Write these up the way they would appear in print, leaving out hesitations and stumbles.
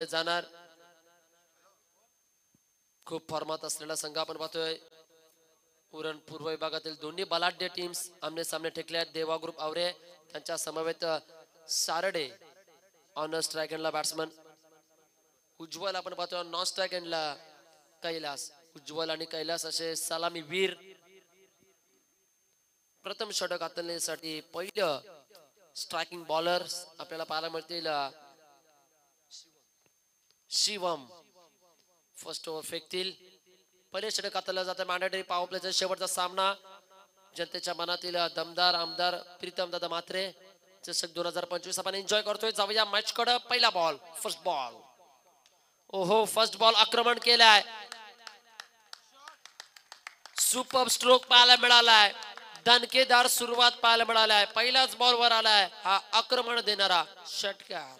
जाणार खूप फॉर्मात असलेला संघ आपण पाहतोय. उरण पूर्व विभागातील दोन्ही बलाढ्य टीम्स आमने सामने ठेकले आहेत. देवा ग्रुप आवरे त्यांच्या समवेत सारडे ऑन स्ट्राइक एंडला बॅट्समन. उज्ज्वल आपण पाहतोय नॉन स्ट्राइक एंडला कैलास. उज्ज्वल आणि कैलास असे सलामी वीर. प्रथम षटक हाताळण्यासाठी पहिलं स्ट्रायकिंग बॉलर आपल्याला पाहायला मिळतील. शिवम फर्स्ट ओव्हर फेकतील. पहिले षटक हाताळलं जातं. मॅन्डेटरी पॉवर प्लेचा शेवटचा सामना. जनतेच्या मनातील दमदार आमदार प्रीतम दादा म्हात्रे चषक 2025 आपण एन्जॉय करतोय. जाऊया मॅच कडे. पहिला बॉल फर्स्ट बॉल. ओहो फर्स्ट बॉल आक्रमण केलाय. सुपर स्ट्रोक पाहायला मिळालाय. दणकेदार सुरुवात पाहायला मिळालाय. पहिलाच बॉल वर आलाय हा आक्रमण देणारा षटकार.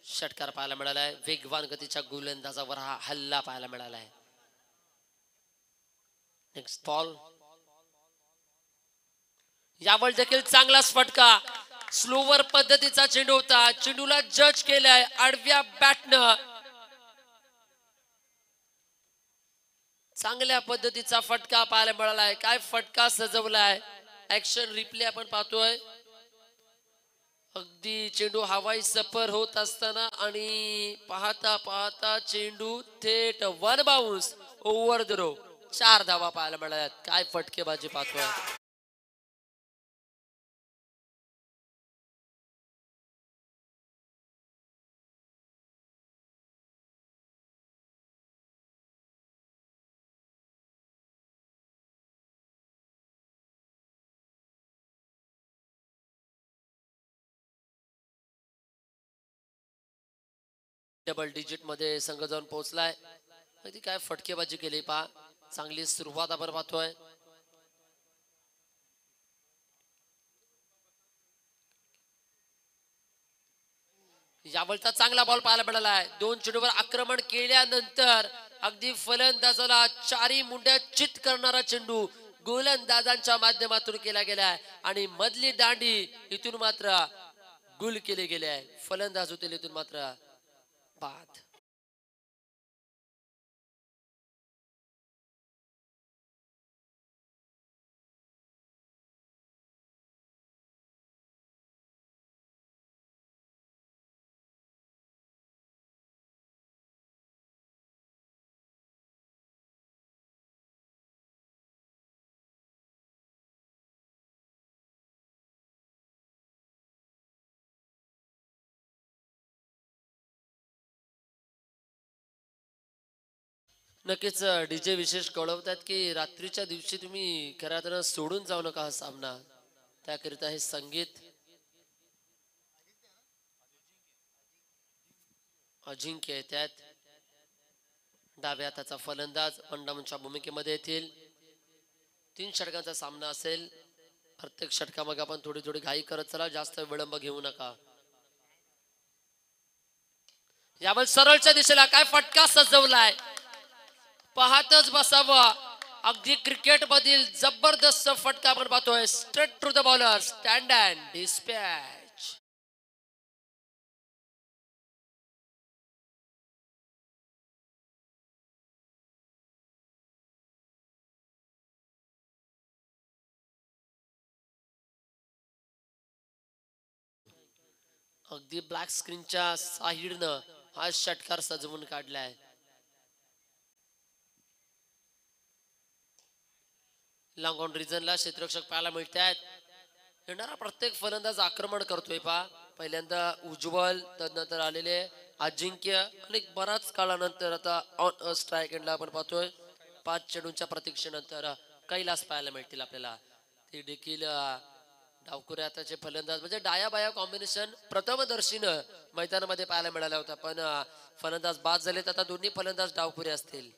षटकार पाहायला मिळालाय. वेगवान गतीच्या गोलंदाजावर हा हल्ला पाहायला मिळालाय. Next ball. यावर देखील चांगलाच फटका. स्लोवर पद्धतीचा चेंडू होता. चेंडूला जज केलाय आडव्या बॅटनं. चांगल्या पद्धतीचा फटका पाहायला मिळालाय. काय फटका सजवलाय. ऍक्शन रिप्ले आपण पाहतोय. अगदी चेंडू हवाई सफर होत असताना आणि पाहता पाहता चेंडू थेट one bounce over the rope. 4 धावा पाहायला मिळाल्यात. काय फटकेबाजी पाहतोय. डबल डिजिट मध्ये संघ जाऊन पोहोचलाय. अगदी काय फटकेबाजी केली पहा. चांगली सुरुवात आपण पाहतोय. यावलचा चांगला बॉल पाहायला मिळालाय. 2 चेंडूवर आक्रमण केल्यानंतर अगदी फलंदाजाला चारी मुंड्या चित करणारा चेंडू गोलंदाजांच्या माध्यमातून केला गेलाय आणि मधली दांडी इथून मात्र गुल केले गेले आहे. फलंदाज होतील इथून मात्र बाद. नक्कीच डीजे विशेष कळवतात की रात्रीच्या दिवशी तुम्ही खऱ्या अर्थानं सोडून जाऊ नका हा सामना. त्याकरिता हे संगीत. अजिंक्य त्यात डाव्या हाताचा फलंदाज पंडामच्या भूमिकेमध्ये येतील. 3 षटकांचा सामना असेल. प्रत्येक षटकामागे आपण थोडी थोडी घाई करत चला. जास्त विलंब घेऊ नका. यावर सरळच्या दिशेला काय फटका सजवलाय. पाहतच बसावं. अगदी क्रिकेट मधील जबरदस्त फटका आपण पाहतोय. Straight to the bowler. Stand and dispatch. अगदी ब्लॅक स्क्रीनच्या साईडनं हा षटकार सजवून काढलाय. लॉंग ऑन रिजनला क्षेत्ररक्षक पाहायला मिळतात. येणारा प्रत्येक फलंदाज आक्रमण करतोय पहा. पहिल्यांदा उज्ज्वल, तदनंतर आलेले अजिंक्य आणि बराच काळानंतर आता ऑन स्ट्राइक एंडला आपण पाहतोय 5 चेंडूंच्या प्रतीक्षेनंतर कैलास पाहायला मिळतील आपल्याला. ते देखील डावखुऱ्या हाताचे फलंदाज म्हणजे डाया बाया कॉम्बिनेशन प्रथमदर्शीनं मैदानामध्ये पाहायला मिळाला होता. पण फलंदाज बाद झालेत. आता दोन्ही फलंदाज डावखुरे असतील.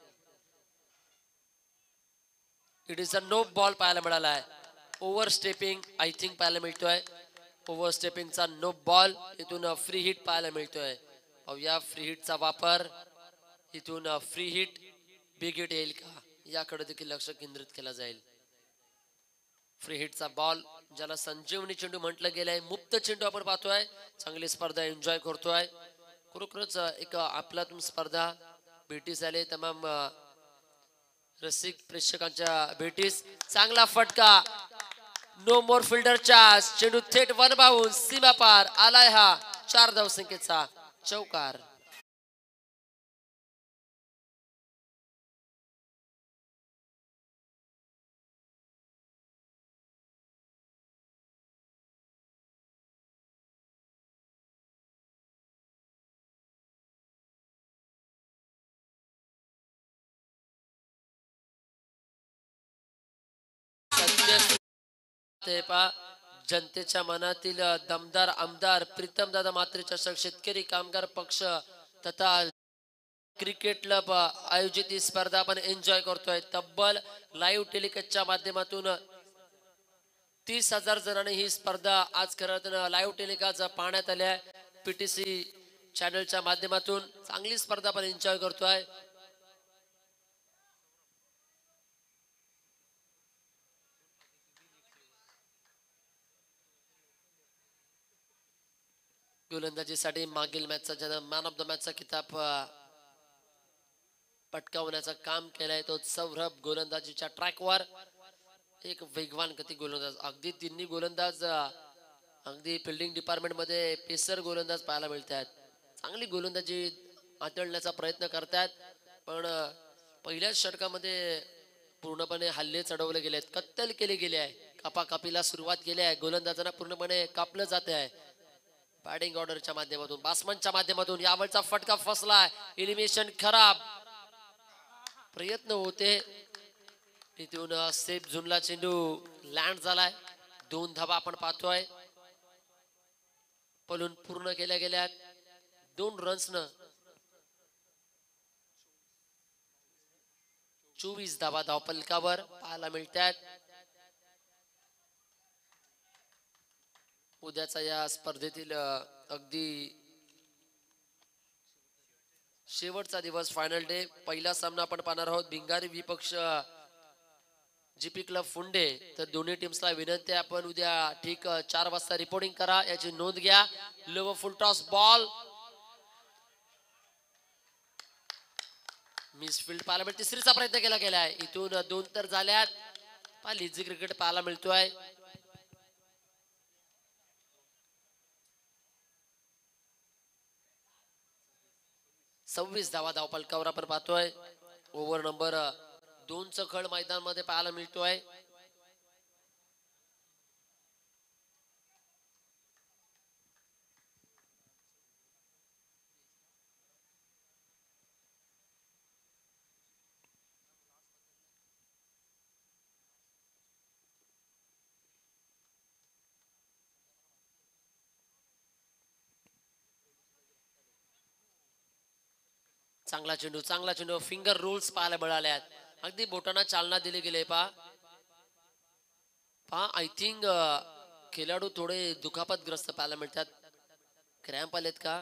It is a no ball पाहायला मिळालाय. ओव्हर स्टेपिंग आय थिंक पाहायला मिळतोय. ओव्हरस्टेपिंगचा नो बॉल, इथून फ्री हिट पाहायला मिळतोय. पाहूया फ्री हिटचा वापर, इथून फ्री हिट बिग हिट येईल का याकडे देखील लक्ष केंद्रित केलं जाईल. फ्री हिटचा बॉल ज्याला संजीवनी चेंडू म्हटलं गेलंय, मुक्त चेंडू आपण पाहतोय. चांगली स्पर्धा एन्जॉय करतोय. खरोखरच एक आपल्यातून स्पर्धा भेटीस आले तमाम रसिक प्रेक्षकांच्या भेटीस. चांगला फटका, नो मोर फिल्डर चार्ज, चेंडू थेट वन बाउंस सीमा पार आलाय. हा 4 धावसंख्येचा चौकार. जनतेच्या मनातील दमदार आमदार प्रीतमदादा मात्रे चषक शेतकरी कामगार पक्ष तथा क्रिकेट क्लब आयोजित ही स्पर्धा आपण एन्जॉय करतोय. तब्बल लाईव्ह टेलिकास्टच्या माध्यमातून 30,000 जणांनी ही स्पर्धा आज खरं लाईव्ह टेलिकास्ट पाहण्यात आल्या. पीटीसी चॅनलच्या माध्यमातून चांगली स्पर्धा आपण एन्जॉय करतोय. गोलंदाजीसाठी मागील मॅचचा ज्यानं मॅन ऑफ द मॅचचा किताब पटकावण्याचं काम केलंय तो सौरभ. गोलंदाजीच्या ट्रॅकवर एक वेगवान गती गोलंदाज, अगदी तिन्ही गोलंदाज अगदी फिल्डिंग डिपार्टमेंट मध्ये पेसर गोलंदाज पाहायला मिळतात. चांगली गोलंदाजी हाताळण्याचा प्रयत्न करतात, पण पहिल्याच षटकामध्ये पूर्णपणे हल्ले चढवले गेलेत, कत्तल केले गेले आहे. कापाकापीला सुरुवात केली आहे. गोलंदाजांना पूर्णपणे कापलं जात आहे. बॅटिंग ऑर्डरच्या माध्यमातून, बॅट्समनच्या माध्यमातून यावरचा फटका फसलाय. एलिमिनेशन खराब. प्रयत्न होते इथून सेफ झोनला चेंडू लँड झालाय. 2 धावा आपण पाहतोय. पलून पूर्ण केल्या गेल्यात 2 रन्सनं. 24 धावा धावपलकावर पाहायला मिळतात. उद्याचा या स्पर्धेतील अगदी शेवटचा दिवस, फायनल डे. पहिला सामना आपण पाहणार आहोत भिंगारी विपक्ष जीपी क्लब फुंडे. तर दोन्ही टीम्सला विनंती आहे आपण उद्या ठीक 4 वाजता रिपोर्टिंग करा, याची नोंद घ्या. लोवर फुल टॉस बॉल मिसफिल्ड पाहायला मिळते. तिसरीचा प्रयत्न केला गेलाय. इथून 2 तर झाल्यात. लिझी क्रिकेट पाहायला मिळतोय. 26 धावा धावपलकावर आपण पाहतोय. ओव्हर नंबर 2चं खळ मैदान मध्ये पाहायला मिळतोय. चांगला चेंडू फिंगर रूल्स पाहायला मिळाल्यात. अगदी बोटांना चालना दिली गेली. पहा आय थिंक खेळाडू थोडे दुखापतग्रस्त पाहायला मिळतात. क्रॅम्प आलेत का?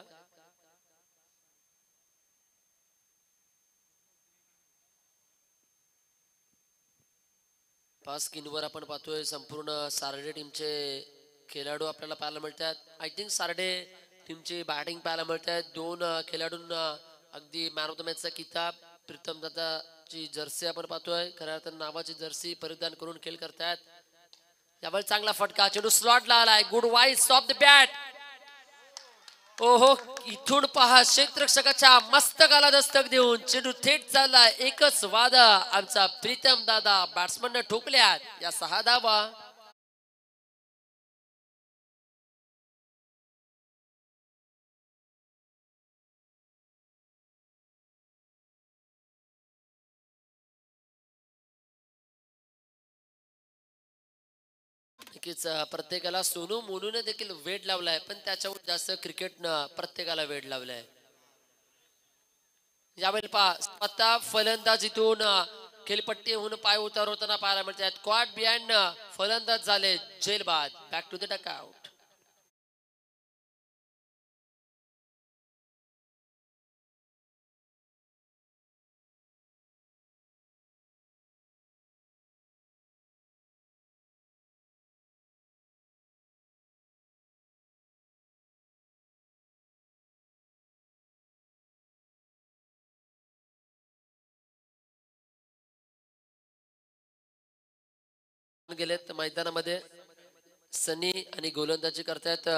स्क्रीनवर आपण पाहतोय संपूर्ण सारडे टीमचे खेळाडू आपल्याला पाहायला मिळतात. आय थिंक सारडे टीमची बॅटिंग पाहायला मिळतात. 2 खेळाडूंना अगदी मॅन ऑफ द मॅचचा किताब, प्रीतम दादाची जर्सी आपण पाहतोय. खऱ्या अर्थाने नावाची जर्सी परिधान करून खेळ करतात. यावर चांगला फटका, चेंडू स्लॉटला आलाय. Good voice off the bat. ओहो, इथून पहा क्षेत्ररक्षकाच्या मस्तकाला दस्तक देऊन चेंडू थेट चाललाय. एकच वादा आमचा प्रीतम दादा बॅट्समन ठोकल्यात. या 6 धावा. नक्कीच प्रत्येकाला सोनू मोनूने देखील वेळ लावलाय, पण त्याच्यावर जास्त क्रिकेटनं प्रत्येकाला वेळ लावलाय. यावेळी पहा स्वतः फलंदाजीतून खेळपट्टीहून पाय उतारवताना पाहायला मिळतात. क्वाड बिहाइंड फलंदाज झाले जेलबाद. Back to the dugout. गेलेत मैदानामध्ये. सनी आणि गोलंदाजी करतायत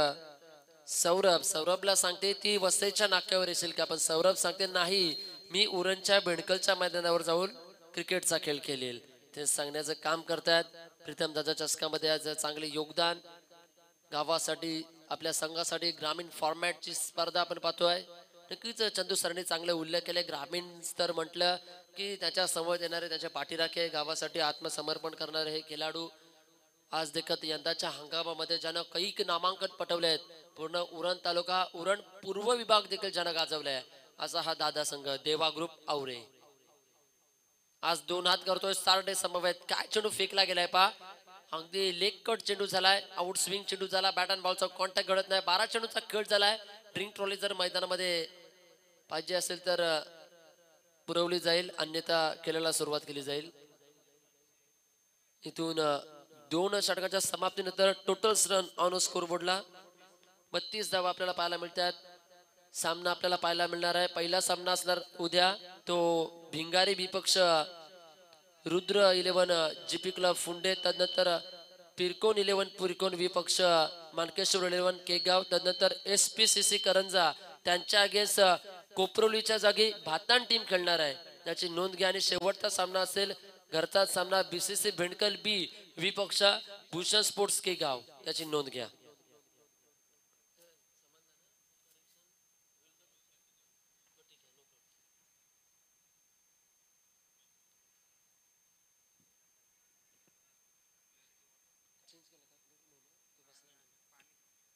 सौरभला सांगते ती वसईच्या नाक्यावर येशील का, पण सौरभ सांगते नाही, मी उरणच्या बेडकलच्या मैदानावर जाऊन क्रिकेटचा खेळ खेळेल. ते सांगण्याचं काम करतायत. प्रीतम दादा चषकामध्ये आज चांगले योगदान गावासाठी, आपल्या संघासाठी ग्रामीण फॉर्मॅटची स्पर्धा आपण पाहतोय. नक्कीच चंदू सरांनी चांगले उल्लेख केले. ग्रामीण स्तर म्हटलं की त्याच्या समोर येणारे, त्याच्या पाठीराखे, गावासाठी आत्मसमर्पण करणारे हे खेळाडू आज देखत यंदाच्या हंगामामध्ये ज्यानं कैक नामांकन पटवले आहेत. पूर्ण उरण तालुका, उरण पूर्व विभाग देखील ज्यानं गाजवलाय असा हा दादा संघ देवा ग्रुप आवरे. आज 2 हात करतोय, सारडे समवेत. काय चेंडू फेकला गेलाय पा, अगदी लेग कट चेंडू झालाय, आउट स्विंग चेंडू झाला, बॅट अँड बॉलचा कॉन्टॅक्ट घडत नाही. 12 चेंडूचा खेळ झालाय. ड्रिंक ट्रॉली जर मैदानामध्ये पाहिजे असेल तर पुरवली जाईल, अन्यथा खेळाला सुरुवात केली जाईल. इथून 2 षटकाच्या समाप्तीनंतर टोटल रन ऑन स्कोर बोर्डला 32 धावा आपल्याला पाहायला मिळतात. सामना आपल्याला पाहायला मिळणार आहे. पहिला सामना असणार उद्या, तो भिंगारी विपक्ष रुद्र 11 जीपी क्लब फुंडे, तदनंतर पिरकोन 11 पिरकोन विपक्ष मानकेश्वर 11 केगाव, तदनंतर SPCC करंजा त्यांच्या अगेन्स्ट कोपरोलीच्या जागी भातान टीम खेळणार आहे, याची नोंद घ्या. आणि शेवटचा सामना असेल घरचा सामना BCC भेंडकल बी विपक्ष भूषण स्पोर्ट्स केगाव, याची नोंद घ्या.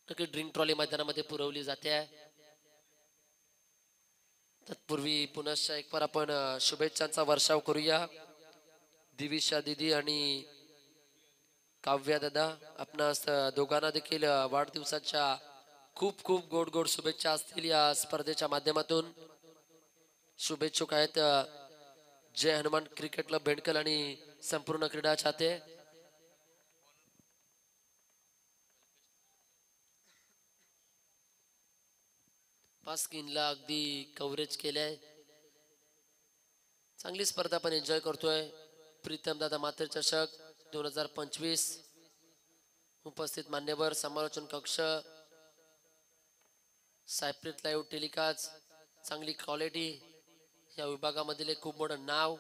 ड्रिंक ट्रॉली मैदानामध्ये पुरवली जाते. तत्पूर्वी पुनश्च एक बार आपण शुभेच्छांचा वर्षाव करूया. दिविशा दिदी आणि काव्या दादा, आपणास दोघांना देखील वाढदिवसाच्या खूप खूप गोड गोड शुभेच्छा असतील या स्पर्धेच्या माध्यमातून. शुभेच्छुक आहेत जय हनुमान क्रिकेट क्लब भेंडकल आणि संपूर्ण क्रीडा चाहते. स्क्रीनला अगदी कव्हरेज केलंय. चांगली स्पर्धा पण एन्जॉय करतोय. प्रीतम दादा मात्र चषक 2025 उपस्थित मान्यवर, समालोचन कक्ष, सायप्रिट लाईव्ह टेलिकास्ट, चांगली क्वालिटी, या विभागामधील एक खूप मोठं नाव.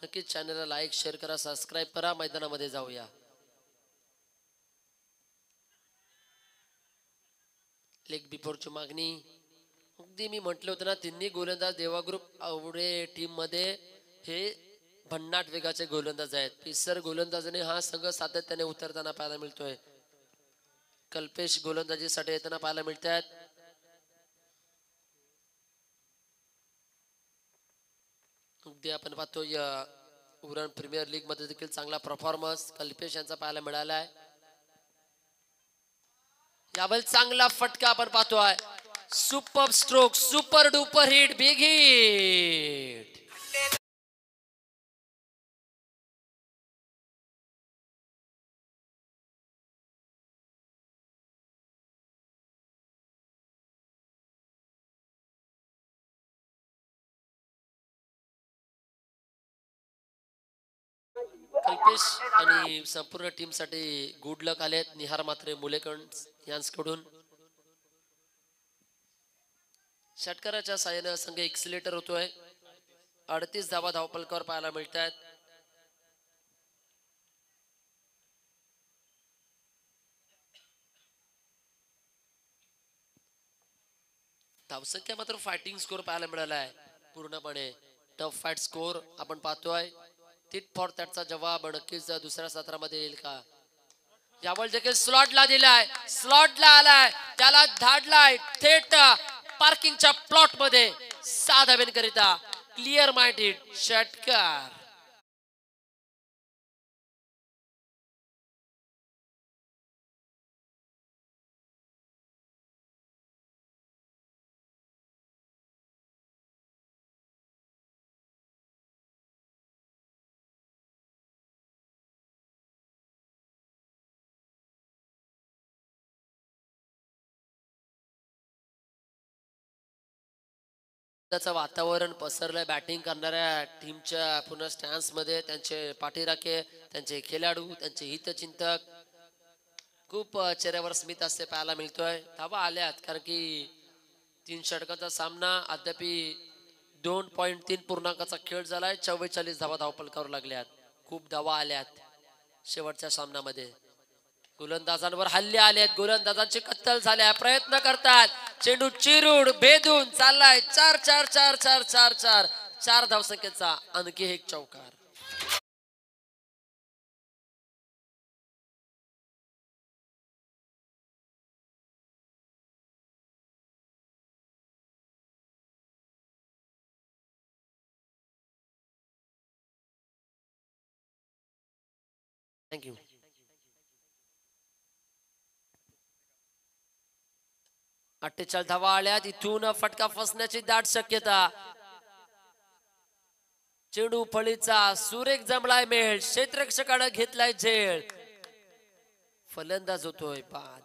नक्कीच चॅनलला लाईक शेअर करा, सबस्क्राईब करा. मैदानामध्ये जाऊया. लेग बिफोरची मागणी, अगदी मी म्हटलं होतं ना, तिन्ही गोलंदाज देवा ग्रुप आवडे टीम मध्ये हे भन्नाट वेगाचे गोलंदाज आहेत. पिसर गोलंदाजाने हा संघ सातत्याने उतरताना पाहायला मिळतोय. कल्पेश गोलंदाजीसाठी येताना पाहायला मिळतात. अगदी आपण पाहतोय उरण प्रीमियर लीग मध्ये देखील चांगला परफॉर्मन्स कल्पेश यांचा पाहायला मिळाला आहे. यावेळी चांगला फटका आपण पाहतोय. Super stroke, super duper hit, big hit. Kalpesh आणि संपूर्ण टीम साठी गुड लक आलेत. निहार मात्रे मुलेकंड यांच्याकडून षटकाराच्या साहाय्याने संघ एक्सिलेटर होतोय. 38 धावा धावपलकावर पाहायला मिळतात. धावसंख्या मात्र फायटिंग स्कोर पाहायला मिळाला आहे. पूर्णपणे टफ फाईट स्कोर आपण पाहतोय. टिट फॉर त्याचा जवाब नक्कीच दुसऱ्या सत्रामध्ये येईल का. यावर देखील स्लॉटला दिलाय, स्लॉटला आलाय, त्याला धाडलाय थेट पार्किंगच्या प्लॉट मध्ये. 6 धाब्यांकरिता क्लिअर माइंडेड षटकार. त्याचं वातावरण पसरलंय बॅटिंग करणाऱ्या टीमच्या पूर्ण स्टँड्स मध्ये. त्यांचे पाठीराखे, त्यांचे खेळाडू, त्यांचे हितचिंतक, खूप चेहऱ्यावर स्मित असे पाहायला मिळतोय. धावा आल्यात कारण की 3 षटकांचा सामना अद्याप 2.3 पूर्णांकाचा खेळ झालाय. 44 धावा धावपलकावर लागल्यात. खूप धावा आल्यात शेवटच्या सामन्यामध्ये. गोलंदाजांवर हल्ले आलेत. गोलंदाजांची कत्तल झाल्या. प्रयत्न करतात. चेंडू चिरून भेदून चाललाय. 4 धावसंख्येचा आणखी एक चौकार. थँक्यू. 48 धावा आल्यात. इथून फटका फसण्याची दाट शक्यता. चेंडू फळीचा सुरेख जमलाय मेळ. क्षेत्ररक्षकानं घेतलाय झेल. फलंदाज होतोय बाद.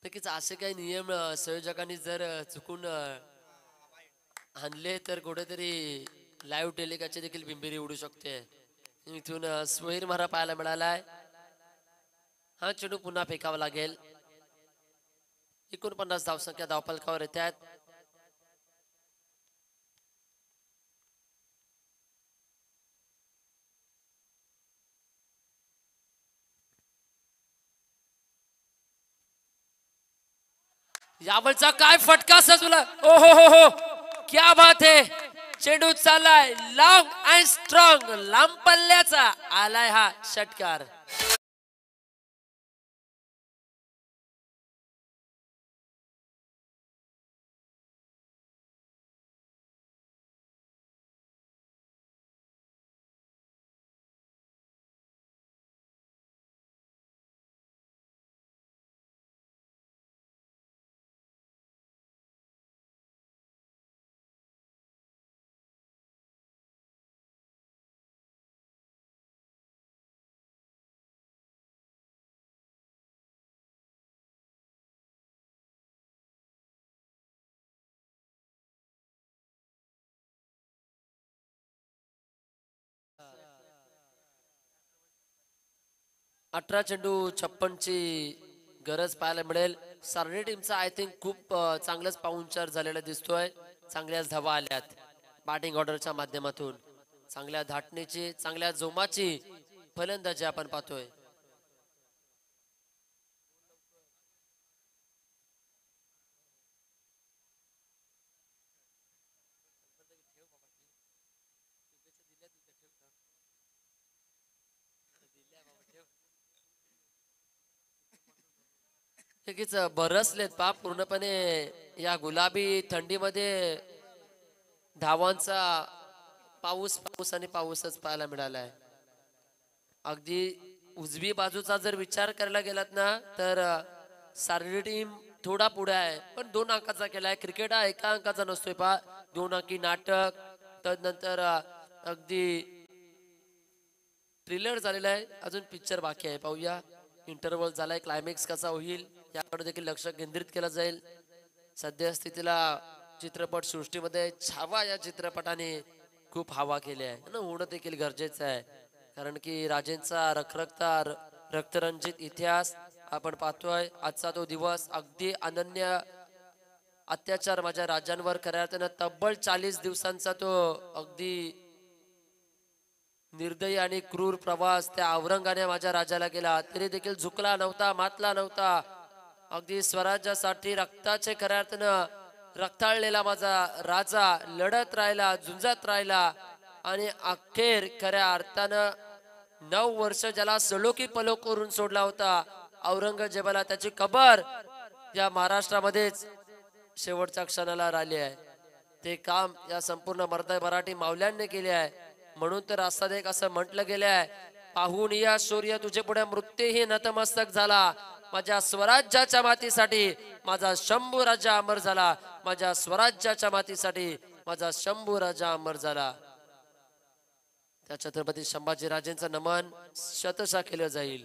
नक्कीच असे काही नियम संयोजकांनी जर चुकून आणले तर कुठेतरी लाईव्ह टेलिकास्टची देखील बिंबिरी उडू शकते. इथून सोहेर मारा पाहायला मिळालाय. हा चेंडू पुन्हा फेकावा लागेल. 49 धावसंख्या धावपलकावर येतात. यावरचा काय फटका सजवला. ओ हो हो हो, क्या बात है. चेंडू चाललाय लॉंग अँड स्ट्रॉंग. लांब पल्ल्याचा आलाय हा षटकार. अठरा चेंडू 56ची गरज पाहायला मिळेल. सारणी टीमचा आय थिंक खूप चांगलाच पाहुणचार झालेला दिसतोय. चांगल्याच धावा आल्यात बॅटिंग ऑर्डरच्या माध्यमातून. चांगल्या धाटणीची, चांगल्या जोमाची फलंदाजी आपण पाहतोय. नक्कीच बरसलेत पा पूर्णपणे या गुलाबी थंडीमध्ये. धावांचा पाऊस पाऊस आणि पाऊसच पाहायला मिळालाय. अगदी उजवी बाजूचा जर विचार करायला गेलात ना तर सारणी टीम थोडा पुढे आहे, पण 2 अंकाचा केलाय. क्रिकेट हा एका अंकाचा नसतोय पा. 2 अंकी नाटक, तदनंतर अगदी थ्रिलर झालेला आहे. अजून पिक्चर बाकी आहे. पाहूया इंटरव्हल झालाय. क्लायमॅक्स कसा होईल याकडे देखील लक्ष केंद्रित केलं जाईल. सध्या स्थितीला चित्रपट सृष्टीमध्ये छावा या चित्रपटाने खूप हवा केली आहे ना. होणं देखील गरजेचं आहे कारण की राजेंचा रखरखता रक्तरंजित इतिहास आपण पाहतोय. आजचा तो दिवस अगदी अनन्य अत्याचार माझ्या राजांवर करण्यात तब्बल 40 दिवसांचा तो अगदी निर्दयी आणि क्रूर प्रवास त्या औरंगाने माझ्या राजाला केला, तरी देखील झुकला नव्हता, मातला नव्हता. अगदी स्वराज्यासाठी रक्ताचे खऱ्या अर्थानं रक्ताळलेला माझा राजा लढत राहिला, झुंजत राहिला आणि अखेर खऱ्या अर्थानं 9 वर्ष ज्याला सलोकी पलो करून सोडला होता औरंगजेबाला, त्याची कबर या महाराष्ट्रामध्येच शेवटच्या क्षणाला राहिली आहे. ते काम या संपूर्ण मराठी मावल्यांनी केले आहे. म्हणून तर रास्ता एक असं म्हटलं गेलं आहे, पाहून या शौर्य तुझे पुढे मृत्यूही नतमस्तक झाला. माझ्या स्वराज्याच्या मातीसाठी माझा शंभू राजा अमर झाला. माझ्या स्वराज्याच्या मातीसाठी माझा शंभू राजा अमर झाला. त्या छत्रपती संभाजी राजेंचं नमन शतशः केलं जाईल.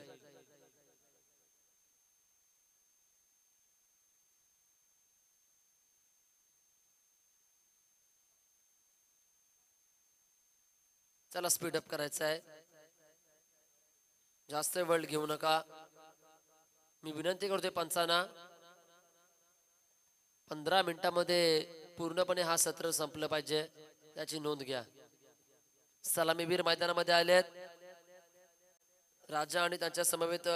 चला स्पीड अप करायचं आहे, जास्त वेळ घेऊ नका. मी विनंती करतोय पंचांना 15 मिनिटांमध्ये पूर्णपणे हा सत्र संपलं पाहिजे, त्याची नोंद घ्या. सलामीवीर मैदानामध्ये आलेत राजा आणि त्यांच्या समवेत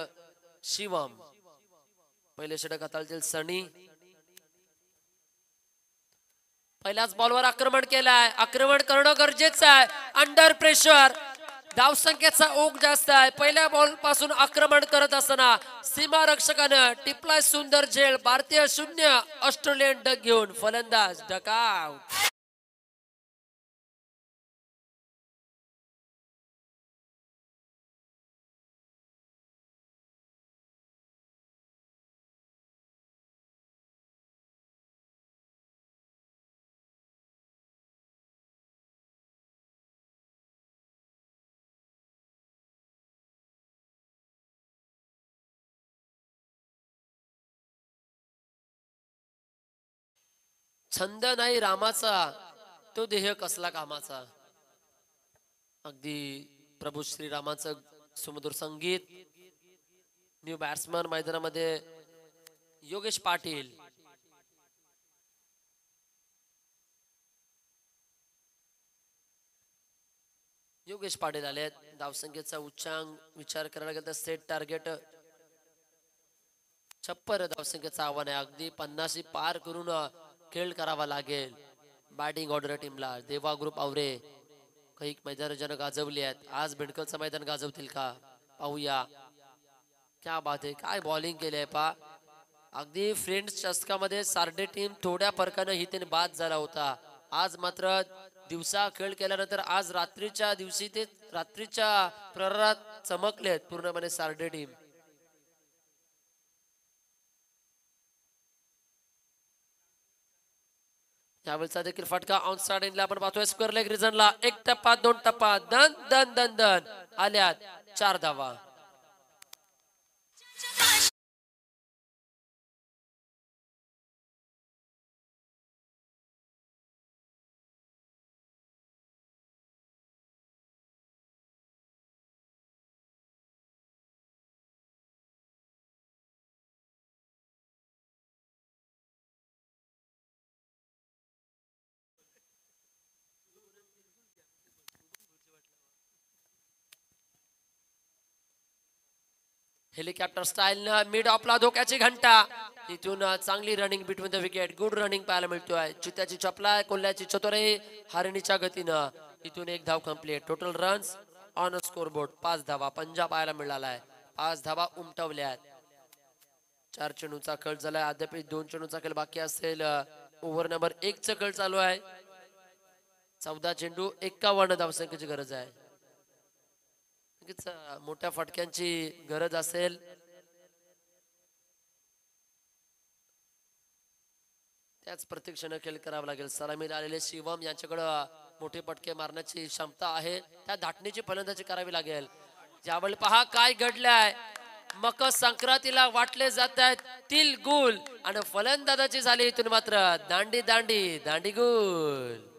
शिवम. पहिले षटक हाताळतील सनी. पहिल्याच बॉलवर आक्रमण केलाय, आक्रमण करणं गरजेचं आहे. अंडर प्रेशर धावसंख्येचा ओघ जास्त आहे. पहिल्या बॉल पासून आक्रमण करत असताना सीमारक्षकानं टिपलाय सुंदर झेल. भारतीय 0, ऑस्ट्रेलियन डक घेऊन फलंदाज डकआउट. छंद नाही रामाचा, तो देह कसला कामाचा. अगदी प्रभू श्रीरामाचं सुमधुर संगीत. न्यू बॅट्समन मैदानामध्ये योगेश पाटील. योगेश पाटील आलेत. धावसंख्येचा उच्चांक विचार करायला गेला तर सेट टार्गेट 56 धावसंख्येचं आव्हान आहे. अगदी 50 पार करून खेळ करावा लागेल बॅटिंग ऑर्डर टीमला. देवा ग्रुप आवरे काही मैदान जन गाजवली आहेत. आज बेडकलचं मैदान गाजवतील का पाहूया. क्या बात आहे, काय बॉलिंग केली पा. अगदी फ्रेंड्स चषकामध्ये सार्डे टीम थोड्या फरकानं ही त्याने बाद झाला होता. आज मात्र दिवसा खेळ केल्यानंतर आज रात्रीच्या दिवशी ते रात्रीच्या प्रहरात चमकलेत पूर्णपणे सार्डे टीम. त्यावेळेचा देखील फटका ऑन साइड इनला आपण पाहतोय. स्क्वेअर लेग रिझनला 1 टप्पा 2 टप्पा दन दन दन दन आल्यात 4 धावा. हेलिकॉप्टर स्टाईल मिड ऑफला धोक्याची घंटा. इथून चांगली running between the wicket. Good running पाहायला मिळतोय. चित्याची चपला, कोल्ह्याची चतुराई, हरणीच्या गतीनं इथून 1 धाव complete. Total runs on score board 5 धावा. पंजा पाहायला मिळाला आहे. 5 धावा उमटवल्यात. 4 चेंडूचा खेळ झालाय. अद्याप 2 चेंडूचा खेळ बाकी असेल. ओव्हर नंबर 1 चा खेळ चालू आहे. 14 चेंडू 51 धावसंख्येची गरज आहे. मोठ्या फटक्यांची गरज असेल. त्याच प्रत्यक्षाने खेळ करावा लागेल. सलामीला आलेले शिवम यांच्याकडे मोठे फटके मारण्याची क्षमता आहे. त्या धाटणीची फलंदाजी करावी लागेल. ज्यावेळी पहा काय घडलंय. मकर संक्रांतीला वाटले जात आहेत तिलगुल आणि फलंदाजाची झाली इथून मात्र दांडी दांडी दांडी गुल.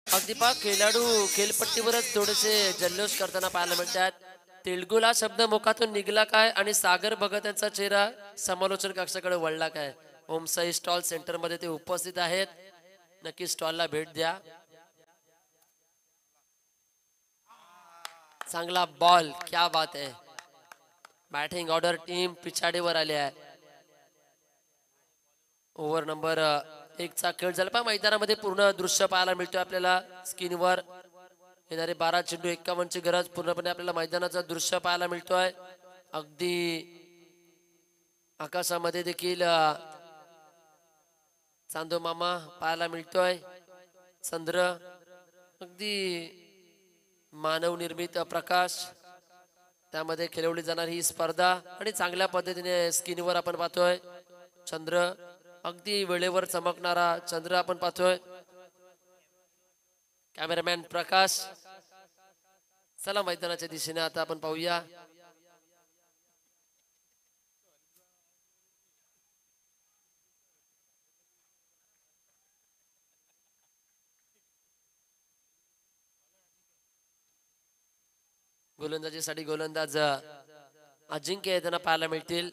अगदी पा खेळाडू खेळपट्टीवरच थोडेसे जल्लोष करताना पाहायला मिळतात. तेलगुला शब्द मुखातून निघाला काय आणि सागर भगत यांचा चेहरा समालोचन कक्षाकडे वळला काय. ओमसाई स्टॉल सेंटर मध्ये ते उपस्थित आहेत. नक्की स्टॉलला भेट द्या. चांगला बॉल, क्या बात आहे. बॅटिंग ऑर्डर टीम पिछाडीवर आली आहे. ओव्हर नंबर 1 चा खेळ झाला. पहा मैदानामध्ये पूर्ण दृश्य पाहायला मिळतोय आपल्याला स्क्रीनवर. येणारे 12 चेंडू 51 ची गरज पूर्णपणे आपल्याला मैदानाचं दृश्य पाहायला मिळतोय. अगदी आकाशामध्ये देखील चांदो मामा पाहायला मिळतोय. चंद्र, अगदी मानव निर्मित प्रकाश, त्यामध्ये खेळवली जाणारी ही स्पर्धा आणि चांगल्या पद्धतीने स्क्रीनवर आपण पाहतोय. चंद्र, अगदी वेळेवर चमकणारा चंद्र आपण पाहतोय. कॅमेरामॅन प्रकाश. चला मैदानाच्या दिशेने आता आपण पाहूया. गोलंदाजीसाठी गोलंदाज अजिंक्य येताना पाहायला मिळतील.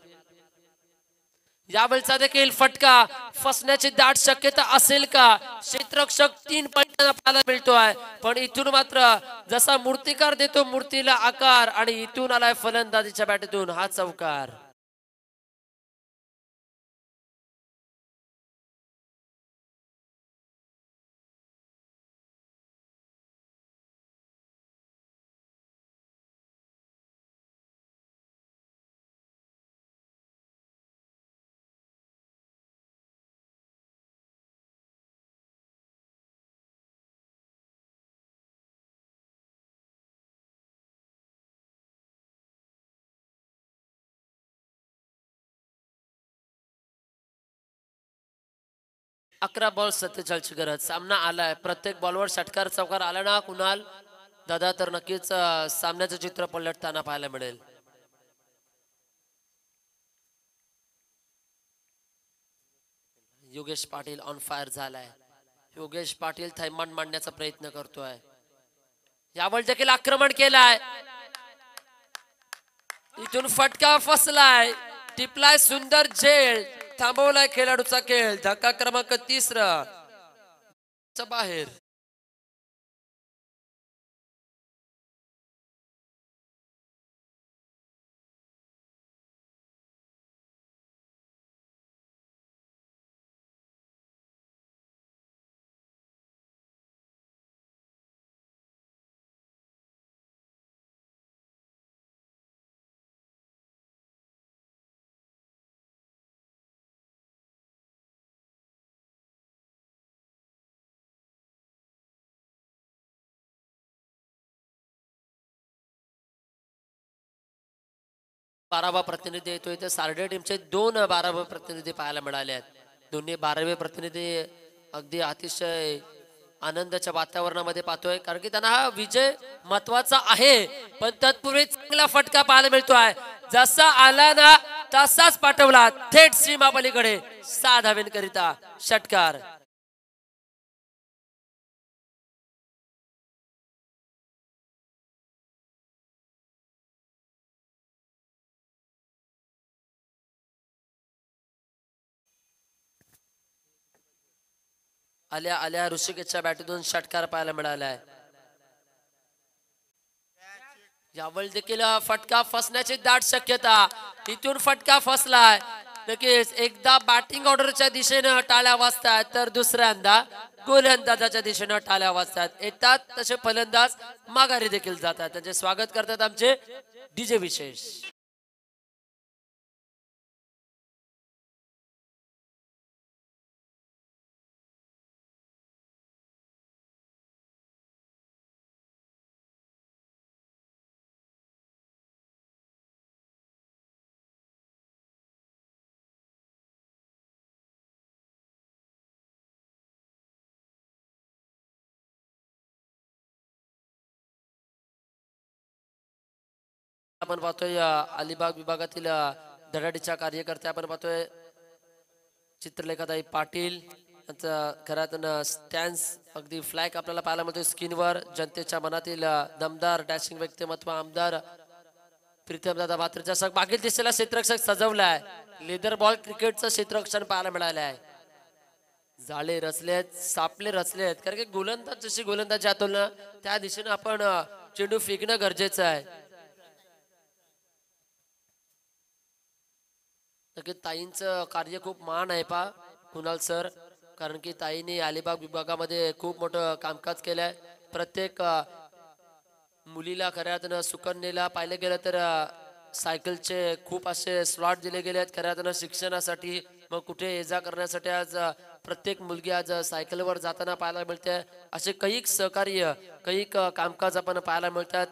यावेळचा देखील फटका फसण्याची दाट शक्यता असेल का. क्षेत्ररक्षक 3 पॉइंटांना पाहायला मिळतोय. पण इथून मात्र जसा मूर्तिकार देतो मूर्तीला आकार आणि इथून आलाय फलंदाजीच्या बॅटीतून हा चौकार. अकरा बॉल 47 ची गरज. सामना आलाय. प्रत्येक बॉलवर षटकार चौकार आला ना कुणाल दादा तर नक्कीच सामन्याचं चित्र पलटताना पाहायला मिळेल. योगेश पाटील ऑन फायर झालाय. योगेश पाटील थैमान मांडण्याचा प्रयत्न करतोय. यावर देखील आक्रमण केलाय. इथून फटका फसलाय. टिपलाय सुंदर झेल. थांबवलाय खेळाडूचा खेळ. धक्का क्रमांक 3 बाहेर. बारावा प्रतिनिधी येतोय. तर सारडे टीमचे 2 12वे प्रतिनिधी पाहायला मिळाले आहेत. दोन्ही 12वे प्रतिनिधी अगदी अतिशय आनंदाच्या वातावरणामध्ये पाहतोय कारण की त्यांना हा विजय महत्वाचा आहे. पण तत्पूर्वी चांगला फटका पाहायला मिळतोय. जसा आला ना तसाच पाठवला थेट सीमा पलीकडे 6 धावेंकरिता षटकार. आल्या आल्या ऋषिकेशच्या बॅटीतून षटकार पाहायला मिळालाय. यावेळी देखील फटका फसण्याची दाट शक्यता. इथून फटका फसलाय. नक्कीच एकदा बॅटिंग ऑर्डरच्या दिशेने टाळ्या वाजतात तर दुसऱ्यांदा गोलंदाजाच्या दिशेने टाळ्या वाजतात. येतात तसे फलंदाज माघारी देखील जातात. त्यांचे स्वागत करतात आमचे डीजे विशेष. आपण पाहतोय अलिबाग विभागातील धडाडीच्या कार्यकर्ते आपण पाहतोय चित्रलेखाताई पाटील यांचा खऱ्यात स्टॅन्स अगदी फ्लॅग आपल्याला पाहायला मिळतो स्क्रीनवर. जनतेच्या मनातील दमदार डॅशिंग व्यक्तिमत्व आमदार प्रीतमदादा मात्र चषक मागील दिशेला क्षेत्ररक्षक सजवलाय. लेदर बॉल क्रिकेटचं क्षेत्ररक्षण पाहायला मिळालं आहे. जाळे रचलेत, सापले रचलेत, कारण की गोलंदाज जशी गोलंदाजी हातवलं ना त्या दिशेने आपण चेंडू फेकणं गरजेचं आहे. नक्की ताईंचं कार्य खूप मान आहे पा कुणाल सर, कारण की ताईने अलिबाग विभागामध्ये खूप मोठं कामकाज केलंय. प्रत्येक मुलीला खऱ्या अर्थानं सुकन्येला पाहिलं गेलं तर सायकलचे खूप असे स्लॉट दिले गेले आहेत खऱ्या अर्थानं शिक्षणासाठी. मग कुठे ये जा करण्यासाठी आज प्रत्येक मुलगी आज सायकलवर जाताना पाहायला मिळते. असे कैक सहकार्य कैक कामकाज आपण पाहायला मिळतात.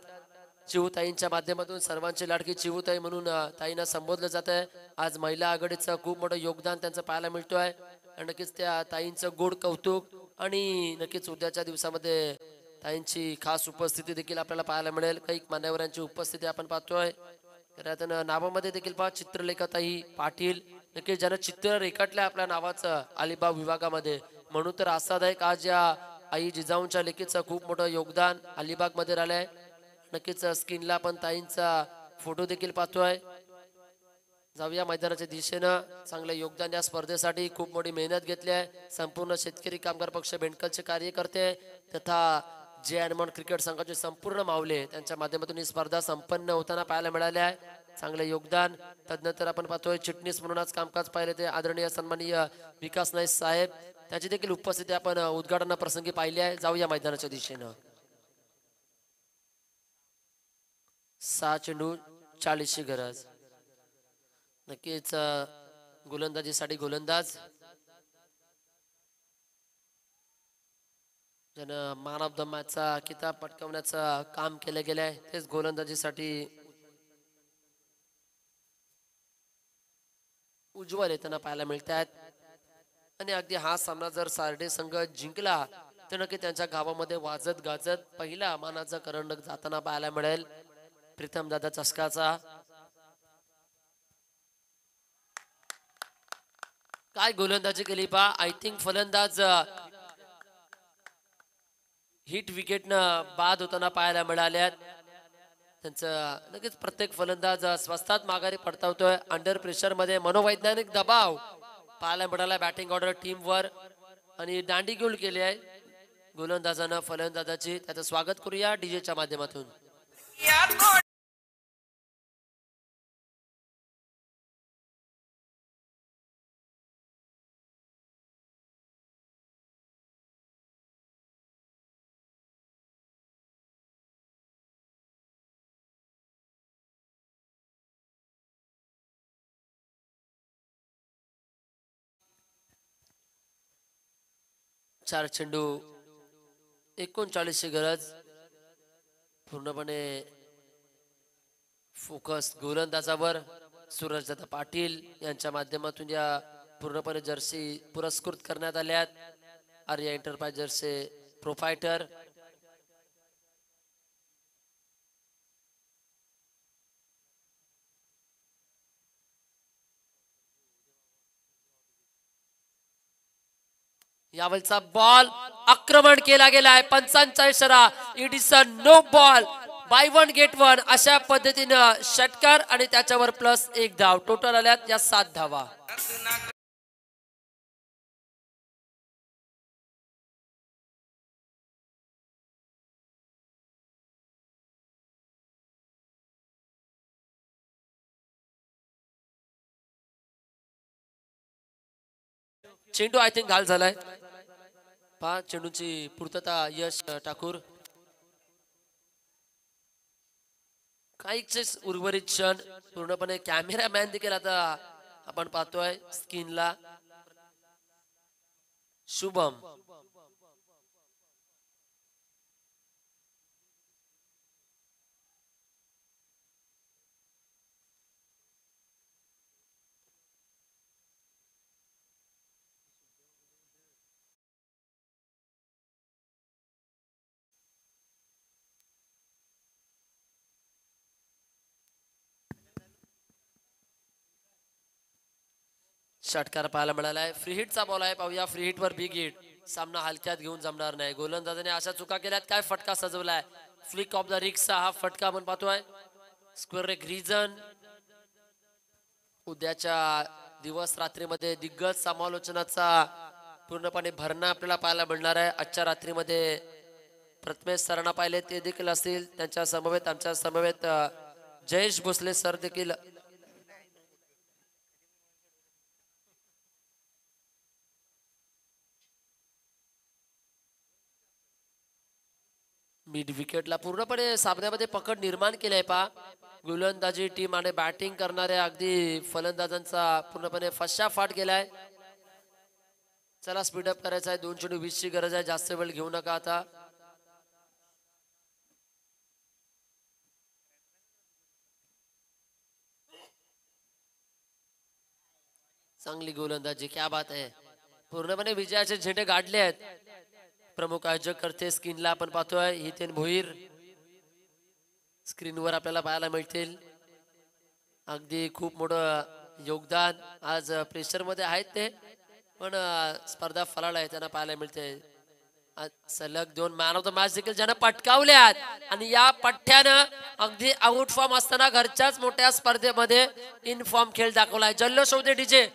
चिवताईंच्या माध्यमातून सर्वांची लाडकी चिवताई म्हणून ताईंना संबोधलं जात आहे. आज महिला आघाडीचं खूप मोठं योगदान त्यांचं पाहायला मिळतोय. नक्कीच त्या ताईंचं गोड कौतुक आणि नक्कीच उद्याच्या दिवसामध्ये ताईंची खास उपस्थिती देखील आपल्याला पाहायला मिळेल. काही मान्यवरांची उपस्थिती आपण पाहतोय. तर नावामध्ये देखील पहा चित्रलेखाताई पाटील, नक्कीच ज्यानं चित्र रेखाटलंय आपल्या नावाचं अलिबाग विभागामध्ये. म्हणून तर आसादायक आज या आई जिजाऊंच्या लेखीचं खूप मोठं योगदान अलिबाग मध्ये राहिलंय. नक्कीच स्क्रीनला आपण ताईंचा फोटो देखील पाहतोय. जाऊया मैदानाच्या दिशेनं. चांगलं योगदान या स्पर्धेसाठी खूप मोठी मेहनत घेतली आहे संपूर्ण शेतकरी कामगार पक्ष बेंडकलचे कार्यकर्ते तथा जे अॅनिमॉन क्रिकेट संघाचे संपूर्ण मावले त्यांच्या माध्यमातून ही स्पर्धा संपन्न होताना पाहायला मिळाले आहे. चांगले योगदान. तदनंतर आपण पाहतोय चिटणीस म्हणून आज कामकाज पाहिले ते आदरणीय सन्माननीय विकास नाईक साहेब, त्याची देखील उपस्थिती आपण उद्घाटना प्रसंगी पाहिली आहे. जाऊया मैदानाच्या दिशेनं. 6 चेंडू 40ची गरज. नक्कीच गोलंदाजीसाठी गोलंदाज ज्यानं मॅन ऑफ द मॅचचा किताब पटकावण्याचं काम केलं गेलं आहे तेच गोलंदाजीसाठी उज्ज्वल येताना पाहायला मिळतात. आणि अगदी हा सामना जर सारडे संघ जिंकला तर नक्की त्यांच्या गावामध्ये वाजत गाजत पहिला मानाचा करंडक जाताना पाहायला मिळेल प्रीतम दादा चषकाचा. काय गोलंदाजी केली पा. आय थिंक फलंदाज हिट विकेटनं बाद होताना पाहायला मिळाल्यात. त्यांचं नक्कीच प्रत्येक फलंदाज स्वस्तात माघारी पडतावतोय. अंडर प्रेशर मध्ये मनोवैज्ञानिक दबाव पाहायला मिळाला बॅटिंग ऑर्डर टीमवर आणि दांडी गोल केली आहे गोलंदाजानं फलंदाजाची. त्याचं स्वागत करूया डीजेच्या माध्यमातून. चार चेंडू 39ची गरज. पूर्णपणे फोकस गोलंदाजावर. सूरजदादा पाटील यांच्या माध्यमातून या पूर्णपणे जर्सी पुरस्कृत करण्यात आल्यात. आर्या एंटरप्राइजर्सचे प्रोफायटर यावेळचा बॉल आक्रमण केला गेला आहे. पंचांचा इशारा. It is a no ball. Buy one get one अशा पद्धतीनं षटकार आणि त्याच्यावर प्लस 1 धाव. टोटल आल्यात या 7 धावा. चेंडू आय थिंक घाल झालाय पहा. चेंडूची पूर्तता यश ठाकूर. काहीच उर्वरित क्षण पूर्णपणे कॅमेरामॅन देखील आता आपण पाहतोय स्क्रीनला. शुभम षटकार पाहायला मिळालाय. फ्री हिटचा बॉल आहे, पाहूया free hit were big hit. सामना हलक्यात घेऊन जमणार नाही. गोलंदाजाने अशा चुका केल्यात. काय फटका सजवलाय, फ्लिक ऑफ द रिक्सचा हा फटका आपण पाहतोय. स्क्वेअर एक रिजन. उद्याच्या दिवस रात्रीमध्ये दिग्गज समालोचनाचा पूर्णपणे भरणा आपल्याला पाहायला मिळणार आहे. आजच्या रात्रीमध्ये प्रथमेश सरांना पाहिले ते देखील असतील. त्यांच्या समवेत आमच्या समवेत जयेश भोसले सर देखील मिड विकेटला पूर्णपणे सामन्यामध्ये पकड निर्माण केली पा गोलंदाजी टीम आणि बॅटिंग करणाऱ्या अगदी फलंदाजांचा पूर्णपणे फशाफाट गेलाय. चला स्पीडअप करायचा आहे. 2-20 ची गरज आहे. जास्त वेळ घेऊ नका आता. चांगली गोलंदाजी, क्या बात आहे. पूर्णपणे विजयाचे झेंडे गाडले आहेत. प्रमुख आयोजक करते स्क्रीनला आपण पाहतोय हितेन भोईर स्क्रीनवर आपल्याला पाहायला मिळतील. अगदी खूप मोठं योगदान. आज प्रेशर मध्ये आहेत ते, पण स्पर्धा फलाळ आहे त्यांना पाहायला मिळते. सलग 2 मॅन ऑफ द मॅच देखील ज्यांना पटकावल्यात आणि या पठ्ठ्यानं अगदी आउट फॉर्म असताना घरच्याच मोठ्या स्पर्धेमध्ये इन फॉर्म खेळ दाखवलाय. जल्लोष होते डीजे.